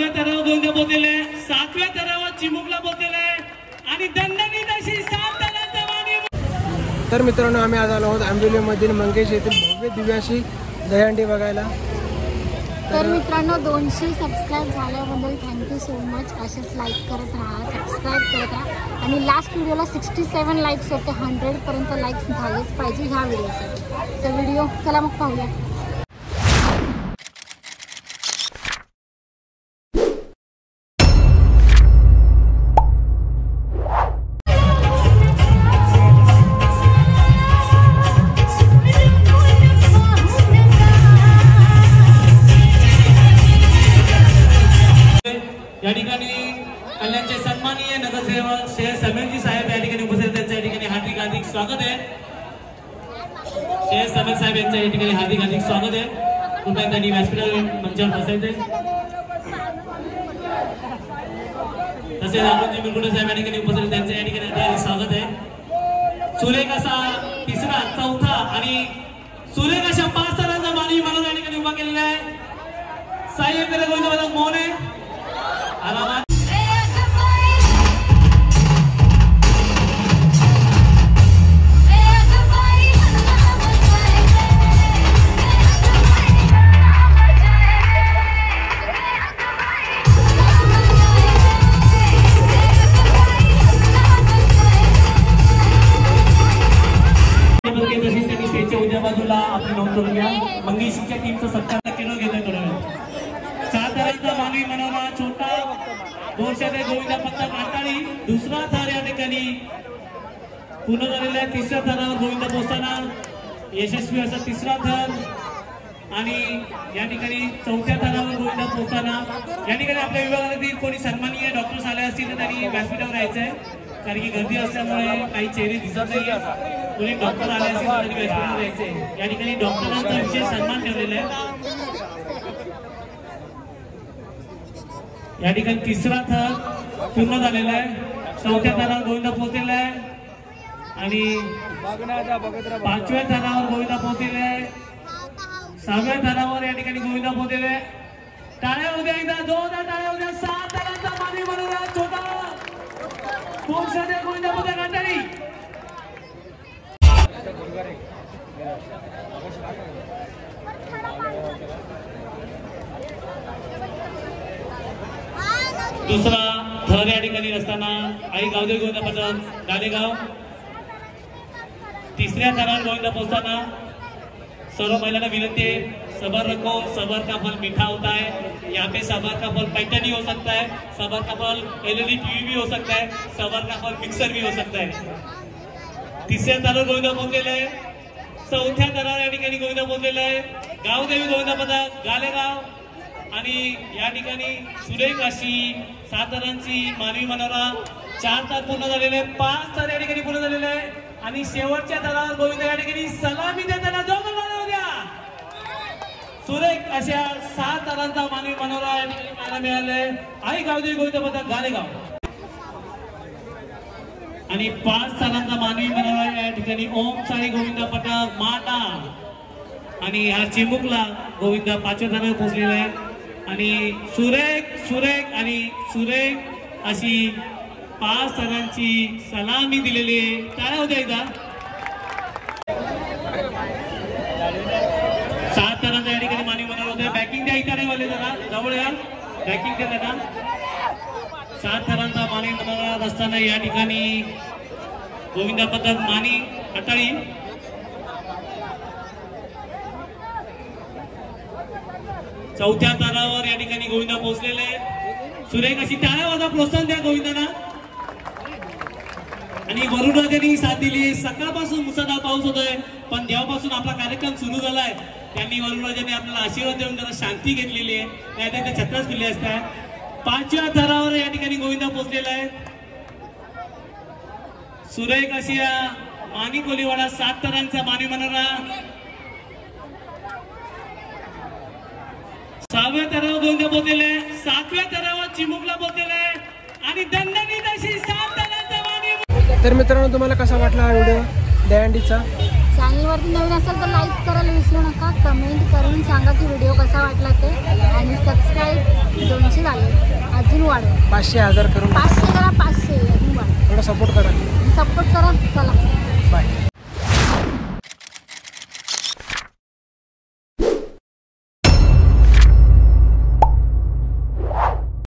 6व्या थरावर गोविंदा पोहोचलेले, 7व्या थरावर चिमुकला पोहोचलेले आणि दणदणीत अशी 7 थरांचा मानवी। तर मित्रांनो आम्ही आज आलो आहोत आंबिवलीमधील मंगेश येथील भव्य दिव्य अशी दहीहंडी बघायला। तर मित्रांनो 200 सबस्क्राईब झाल्याबद्दल थँक्यू सो मच। असेच लाईक करत राहा, सबस्क्राईब करत राहा आणि लास्ट व्हिडिओला 67 लाईक्स होते, 100 पर्यंत लाईक्स झालेच पाहिजे ह्या व्हिडिओसाठी। तर व्हिडिओ चला मग पाहूया। या ठिकाणी कल्याणचे सन्माननीय नगरसेवक श्री समीरजी साहेब या ठिकाणी उपस्थित, त्यांच्या या ठिकाणी हार्दिक हार्दिक स्वागत आहे। श्री समीर साहेब यांच्या या ठिकाणी हार्दिक हार्दिक स्वागत आहे। कृपया त्यांनी व्यासपीठावर मंचावर बसायचे। तसेच अरुणजी मिरगुडे साहेब या ठिकाणी उपस्थित, त्यांच्या या ठिकाणी स्वागत आहे। सुरेख असा 3रा 4था आणि सुरेख अशा 5 थरांचा मानवी मनोरा या ठिकाणी उभा केलेला आहे। साई पेरे गोविंद मोहने आरामात स्टेजच्या उद्या बाजूला आपली नोंद करून घ्या। मंगेशीच्या टीमचा 70 किलो घेतोय थोडा वेळ। 7 थरांचा मानवी मनोरा छोटा गोरशाचे गोविंदा पथक आटाळी, 2रा थर या ठिकाणी पूर्ण झालेला आहे। 3ऱ्या थरावर गोविंदा पोहोचताना यशस्वी असा 3रा थर आणि या ठिकाणी 4थ्या थरावर गोविंदा पोहोचताना या ठिकाणी आपल्या विभागातील कोणी सन्माननीय डॉक्टर्स आले असतील तर त्यांनी व्यासपीठावर यायचंय, कारण की गर्दी असल्यामुळे काही चेहरे दिसत नाही। कोणी डॉक्टर आले असतील तर त्यांनी व्यासपीठावर यायचंय। या ठिकाणी डॉक्टरांचा विशेष सन्मान ठेवलेला आहे। या ठिकाणी 3रा थर पूर्ण झालेला आहे। 4थ्या थरावर गोविंदा पोहोचलेला आहे आणि 5व्या थरावर गोविंदा पोहोचलेला आहे। 6व्या थरावर या ठिकाणी गोविंदा पोहोचलेला आहे। टाळ्या उद्या एकदा, जोरदार टाळ्या उद्या। 7 थरांचा मानवी मनोरा छोटा गोरशाचे गोविंदा पथक आटाळी। दुसरा थर या ठिकाणी असताना आई गावदेवी गोविंदा पथक गालेगाव। 3ऱ्या थरावर गोविंदा पोहोचताना सर्व महिलांना विनंती है, सबर रखो, सबर का फल मीठा होता है। यहाँ पे सबर का फल पैठनी हो सकता है, सबर का फल LED TV भी हो सकता है, सबर का फल मिक्सर भी हो सकता है। 3ऱ्या थरावर गोविंदा पोहोचलेला आहे। 4थ्या थरावर या ठिकाणी गोविंदा पोहोचलेला आहे। गावदेवी गोविंदा पथक गालेगाव आणि या ठिकाणी सुरेख अशी 7 थरांची मानवी मनोरा 4 थर पूर्ण झालेले आहे। 5 थर या ठिकाणी पूर्ण झालेले आहे आणि शेवटच्या थरावर गोविंदा या ठिकाणी सलामी देताना जोरदार टाळ्या द्या। सुरेख अशा 7 थरांचा मानवी मनोरा या ठिकाणी पाहायला मिळाले। आई गावदेवी गोविंदा पथक गालेगाव आणि 5 थरांचा मानवी मनोरा या ठिकाणी ओम साई गोविंदा पथक माटा आणि हा चिमुकला गोविंदा 5व्या थरावर पोहोचलेला आहे आणि सुरेख आणि सुरेख अशी 5 थरांची सलामी दिलेली आहे। टाळ्या होत्या एकदा। 7 थरांचा या ठिकाणी मानवी मनोरा होतोय। बॅकिंग द्या इथे वाले, जरा जवळ या, बॅकिंग द्या त्यांना। 7 थरांचा मानवी मनोरा असताना या ठिकाणी गोविंदा पथक मानी आटाळी। चौथ्या थरावर या ठिकाणी गोविंदा पोहोचलेले। सुरेख अशी टाळ्या वाजा, प्रोत्साहन द्या गोविंदांना। आणि वरुणराजांनी साथ दिली। सकाळपासून मुसळधार पाऊस होतोय, पण जेव्हापासून आपला कार्यक्रम सुरू झालाय त्यांनी वरुणराजांनी आपल्याला आशीर्वाद देऊन जरा शांती घेतलेली आहे, नाहीतर ते छत्राच फिरले असतात। 5व्या थरावर या ठिकाणी गोविंदा पोहोचलेला आहे। सुरेख अशी मानी कोलीवाडा 7 थरांचा मानवी मनोरा। 6व्या थरावर गोविंदा पोहोचलेले, 7व्या थरावर चिमुकला पोहोचलेले आणि दणदणीत अशी 7 थरांचा मानवी। तर मित्रांनो तुम्हाला कसा वाटला हा व्हिडिओ दहीहंडीचा? चॅनलवरती नवीन असेल तर लाईक करायला विसरू नका, कमेंट करून सांगा की व्हिडिओ कसा वाटला ते, आणि सबस्क्राईब 200 झाले, अजून वाढवा, 500 करून 500 करा, 500 अजून वाढवा, थोडा सपोर्ट करा. सपोर्ट करा. चला बाय.